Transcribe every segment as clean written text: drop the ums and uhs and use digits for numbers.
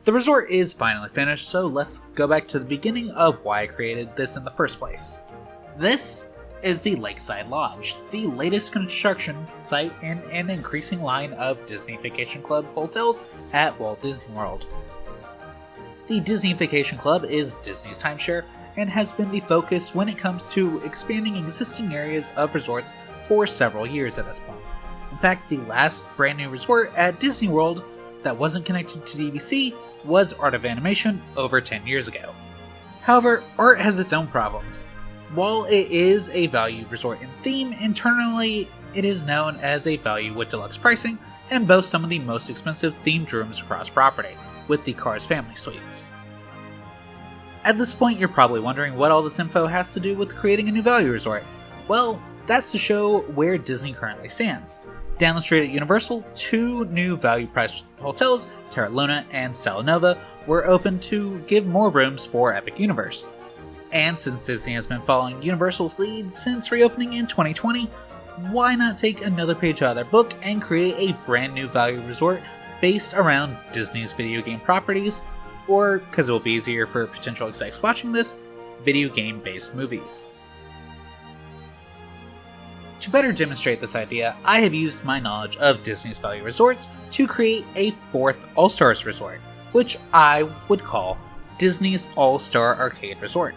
The resort is finally finished, so let's go back to the beginning of why I created this in the first place. This is the Lakeside Lodge, the latest construction site in an increasing line of Disney Vacation Club hotels at Walt Disney World. The Disney Vacation Club is Disney's timeshare and has been the focus when it comes to expanding existing areas of resorts for several years at this point. In fact, the last brand new resort at Disney World that wasn't connected to DVC was Art of Animation over 10 years ago. However, art has its own problems. While it is a value resort in theme, internally it is known as a value with deluxe pricing and boasts some of the most expensive themed rooms across property, with the Cars Family Suites. At this point, you're probably wondering what all this info has to do with creating a new value resort. Well, that's to show where Disney currently stands. Down the street at Universal, 2 new value-priced hotels, Terra Luna and Sala Nova, were opened to give more rooms for Epic Universe. And since Disney has been following Universal's lead since reopening in 2020, why not take another page out of their book and create a brand new value resort based around Disney's video game properties, or, because it will be easier for potential execs watching this, video game-based movies. To better demonstrate this idea, I have used my knowledge of Disney's value resorts to create a 4th All-Stars resort, which I would call Disney's All-Star Arcade Resort.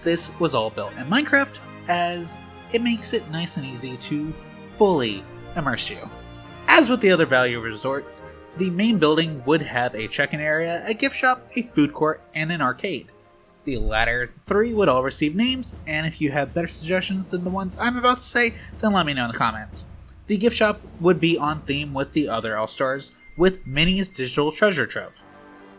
This was all built in Minecraft, as it makes it nice and easy to fully immerse you. As with the other value resorts, the main building would have a check-in area, a gift shop, a food court, and an arcade. The latter 3 would all receive names, and if you have better suggestions than the ones I'm about to say, then let me know in the comments. The gift shop would be on theme with the other All-Stars, with Minnie's Digital Treasure Trove.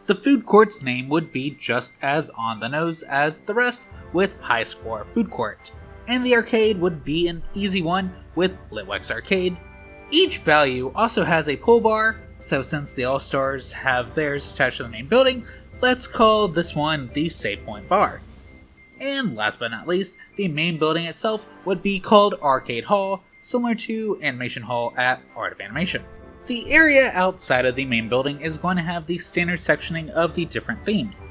The food court's name would be just as on the nose as the rest, with High Score Food Court. And the arcade would be an easy one with Litwick's Arcade. Each value also has a pool bar, so since the All-Stars have theirs attached to the main building, let's call this one the Save Point Bar. And last but not least, the main building itself would be called Arcade Hall, similar to Animation Hall at Art of Animation. The area outside of the main building is going to have the standard sectioning of the different themes.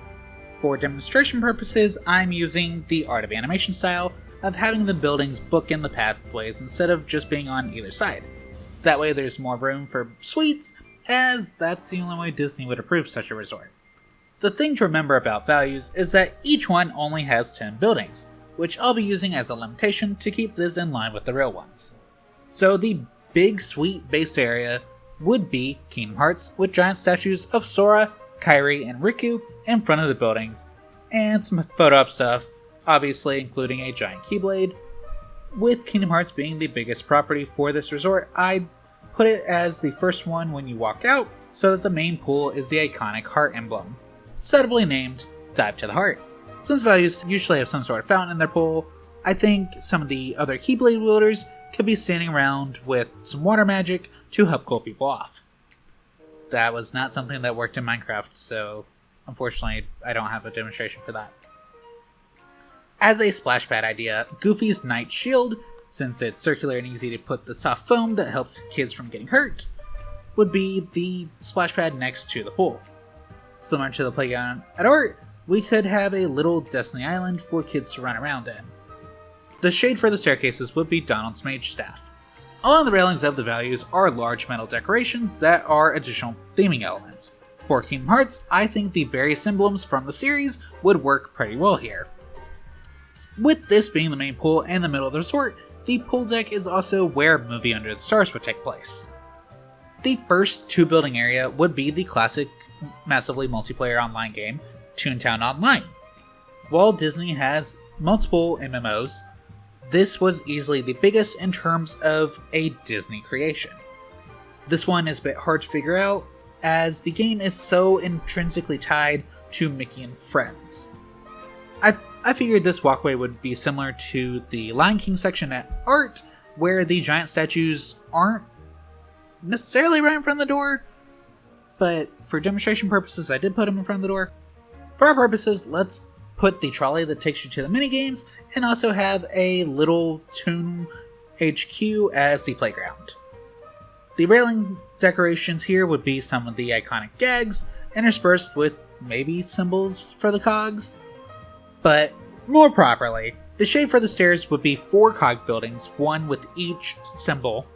For demonstration purposes, I'm using the Art of Animation style of having the buildings bookend the pathways instead of just being on either side. That way there's more room for suites, as that's the only way Disney would approve such a resort. The thing to remember about values is that each one only has 10 buildings, which I'll be using as a limitation to keep this in line with the real ones. So the big suite-based area would be Kingdom Hearts with giant statues of Sora, Kairi, and Riku in front of the buildings, and some photo op stuff, obviously including a giant Keyblade. With Kingdom Hearts being the biggest property for this resort, I'd put it as the first one when you walk out, so that the main pool is the iconic heart emblem, suitably named Dive to the Heart. Since values usually have some sort of fountain in their pool, I think some of the other Keyblade wielders could be standing around with some water magic to help cool people off. That was not something that worked in Minecraft, so unfortunately I don't have a demonstration for that. As a splash pad idea, Goofy's Night Shield, since it's circular and easy to put the soft foam that helps kids from getting hurt, would be the splash pad next to the pool. Similar to the playground at Art, we could have a little Destiny Island for kids to run around in. The shade for the staircases would be Donald's mage staff. Along the railings of the values are large metal decorations that are additional theming elements. For Kingdom Hearts, I think the various emblems from the series would work pretty well here. With this being the main pool and the middle of the resort, the pool deck is also where Movie Under the Stars would take place. The first 2 building area would be the classic massively multiplayer online game, Toontown Online. While Disney has multiple MMOs, this was easily the biggest in terms of a Disney creation. This one is a bit hard to figure out, as the game is so intrinsically tied to Mickey and Friends. I figured this walkway would be similar to the Lion King section at Art, where the giant statues aren't necessarily right in front of the door, but for demonstration purposes I did put them in front of the door. For our purposes, let's put the trolley that takes you to the minigames, and also have a little Toon HQ as the playground. The railing decorations here would be some of the iconic gags, interspersed with maybe symbols for the cogs. But more properly, the shade for the stairs would be 4 cog buildings, one with each symbol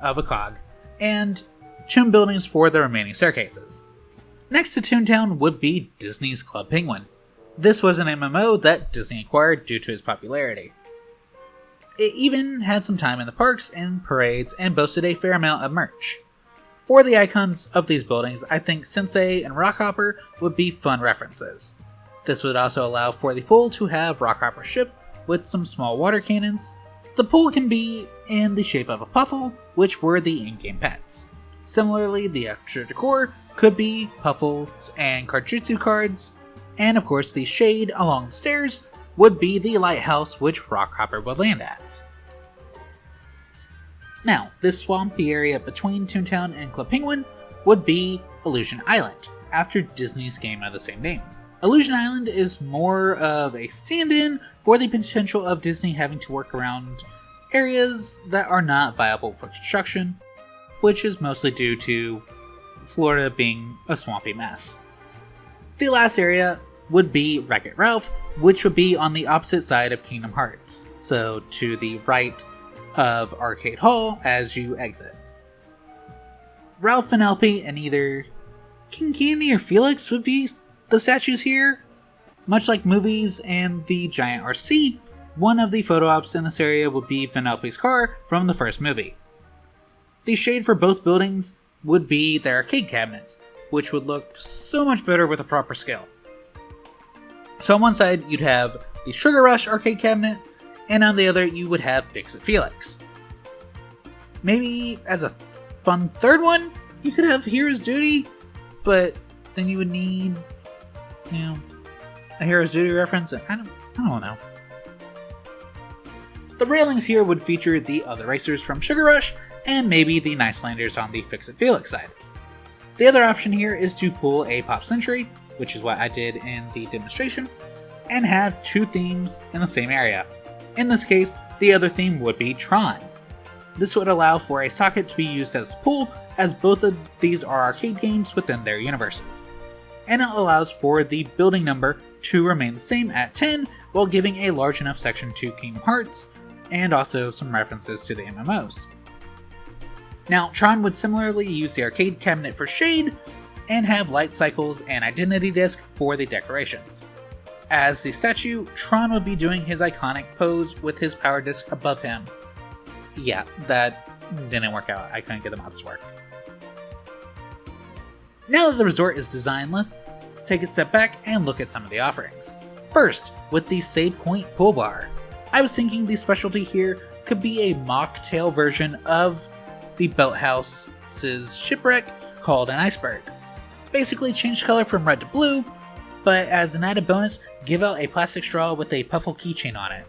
of a cog, and tomb buildings for the remaining staircases. Next to Toontown would be Disney's Club Penguin. This was an MMO that Disney acquired due to its popularity. It even had some time in the parks and parades and boasted a fair amount of merch. For the icons of these buildings, I think Sensei and Rockhopper would be fun references. This would also allow for the pool to have Rockhopper's ship with some small water cannons. The pool can be in the shape of a Puffle, which were the in-game pets. Similarly, the extra decor could be Puffles and Cardjutsu cards, and of course the shade along the stairs would be the lighthouse which Rockhopper would land at. Now, this swampy area between Toontown and Club Penguin would be Illusion Island, after Disney's game of the same name. Illusion Island is more of a stand-in for the potential of Disney having to work around areas that are not viable for construction, which is mostly due to Florida being a swampy mess. The last area would be Wreck-It Ralph, which would be on the opposite side of Kingdom Hearts, so to the right of Arcade Hall as you exit. Ralph and Elpie and either King Candy or Felix would be the statues here. Much like movies and the giant RC, one of the photo ops in this area would be Vanellope's car from the first movie. The shade for both buildings would be their arcade cabinets, which would look so much better with a proper scale. So on one side, you'd have the Sugar Rush arcade cabinet, and on the other, you would have Fix It Felix. Maybe as a fun third one, you could have Hero's Duty, but then you would need, a Hero's Duty reference. I don't know. The railings here would feature the other racers from Sugar Rush, and maybe the Nicelanders on the Fix It Felix side. The other option here is to pull a Pop Century, which is what I did in the demonstration, and have 2 themes in the same area. In this case, the other theme would be Tron. This would allow for a socket to be used as a pool, as both of these are arcade games within their universes. And it allows for the building number to remain the same at 10, while giving a large enough section to Kingdom Hearts, and also some references to the MMOs. Now, Tron would similarly use the arcade cabinet for shade, and have light cycles and identity disc for the decorations. As the statue, Tron would be doing his iconic pose with his power disc above him. Yeah, that didn't work out. I couldn't get the mods to work. Now that the resort is designed, let's take a step back and look at some of the offerings. First, with the Save Point Pool Bar. I was thinking the specialty here could be a mocktail version of the Boathouse's shipwreck called an iceberg. Basically change color from red to blue, but as an added bonus, give out a plastic straw with a Puffle keychain on it.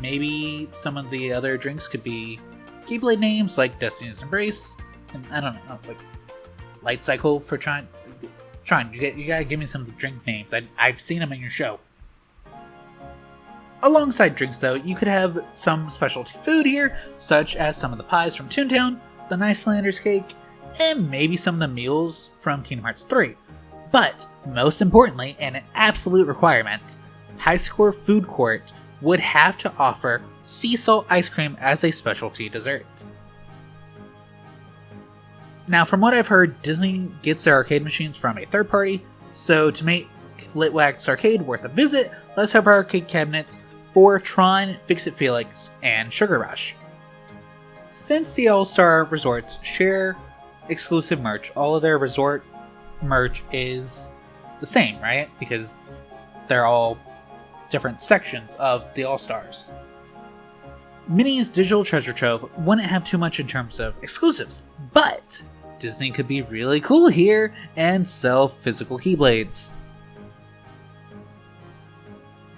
Maybe some of the other drinks could be Keyblade names like Destiny's Embrace, and I don't know, like Light Cycle for Tron. You gotta give me some of the drink names. I've seen them in your show. Alongside drinks though, you could have some specialty food here, such as some of the pies from Toontown, the Nicelanders cake, and maybe some of the meals from Kingdom Hearts 3. But, most importantly, and an absolute requirement, High Score Food Court would have to offer sea salt ice cream as a specialty dessert. Now, from what I've heard, Disney gets their arcade machines from a third party, so to make Litwack's Arcade worth a visit, let's have our arcade cabinets for Tron, Fix It Felix, and Sugar Rush. Since the All-Star Resorts share exclusive merch, all of their resort merch is the same, right? Because they're all different sections of the All-Stars. Minnie's Digital Treasure Trove wouldn't have too much in terms of exclusives, but Disney could be really cool here and sell physical Keyblades.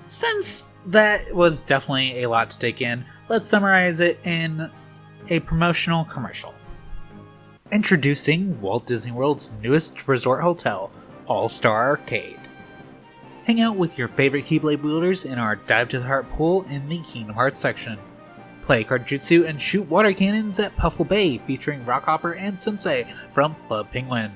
Since that was definitely a lot to take in, let's summarize it in a promotional commercial. Introducing Walt Disney World's newest resort hotel, All-Star Arcade. Hang out with your favorite Keyblade wielders in our Dive to the Heart pool in the Kingdom Hearts section. Play cardjutsu and shoot water cannons at Puffle Bay featuring Rockhopper and Sensei from Club Penguin.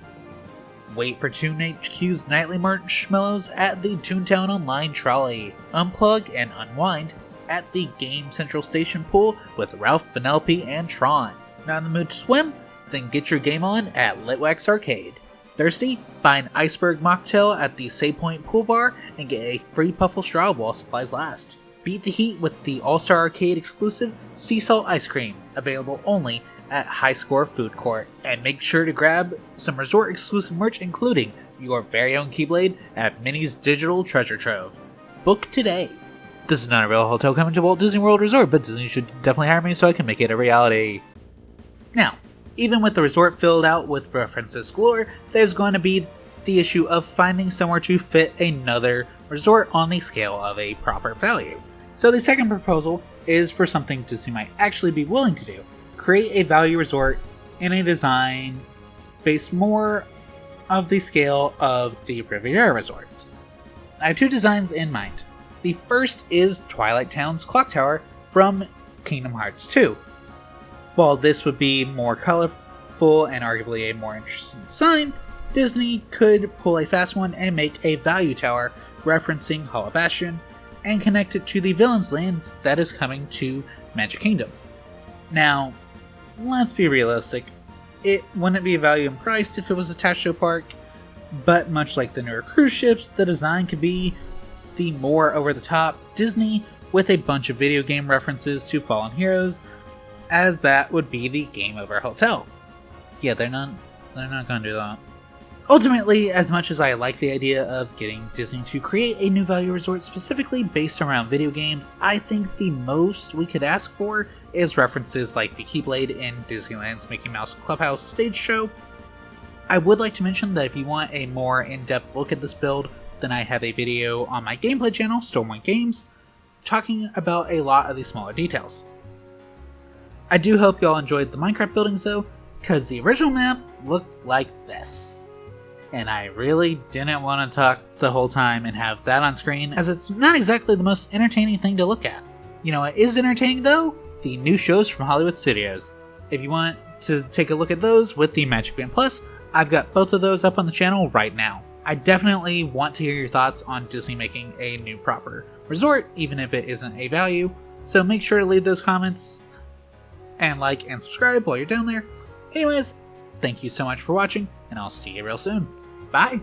Wait for Toon HQ's nightly marshmallows at the Toontown Online trolley. Unplug and unwind at the Game Central Station pool with Ralph, Vanellope, and Tron. Not in the mood to swim? Then get your game on at Litwax Arcade. Thirsty? Buy an iceberg mocktail at the Say Point Pool Bar and get a free Puffle straw while supplies last. Beat the heat with the All-Star Arcade exclusive Sea Salt Ice Cream, available only at High Score Food Court. And make sure to grab some resort exclusive merch, including your very own Keyblade at Minnie's Digital Treasure Trove. Book today. This is not a real hotel coming to Walt Disney World Resort, but Disney should definitely hire me so I can make it a reality. Now, even with the resort filled out with references galore, there's going to be the issue of finding somewhere to fit another resort on the scale of a proper value. So the second proposal is for something Disney might actually be willing to do. Create a value resort in a design based more of the scale of the Riviera Resort. I have two designs in mind. The first is Twilight Town's Clock Tower from Kingdom Hearts 2. While this would be more colorful and arguably a more interesting design, Disney could pull a fast one and make a value tower referencing Hollow Bastion and connect it to the Villain's Land that is coming to Magic Kingdom. Now, let's be realistic. It wouldn't be a value in price if it was attached to a park, but much like the newer cruise ships, the design could be the more over-the-top Disney with a bunch of video game references to Fallen Heroes, as that would be the Game Over Hotel. Yeah, they're not gonna do that. Ultimately, as much as I like the idea of getting Disney to create a new value resort specifically based around video games, I think the most we could ask for is references like the Keyblade in Disneyland's Mickey Mouse Clubhouse stage show. I would like to mention that if you want a more in-depth look at this build, then I have a video on my gameplay channel, Stormwind Games, talking about a lot of the smaller details. I do hope y'all enjoyed the Minecraft buildings though, because the original map looked like this. And I really didn't want to talk the whole time and have that on screen, as it's not exactly the most entertaining thing to look at. You know what is entertaining though? The new shows from Hollywood Studios. If you want to take a look at those with the Magic Band Plus, I've got both of those up on the channel right now. I definitely want to hear your thoughts on Disney making a new proper resort, even if it isn't a value, so make sure to leave those comments and like and subscribe while you're down there. Anyways, thank you so much for watching, and I'll see you real soon. Bye!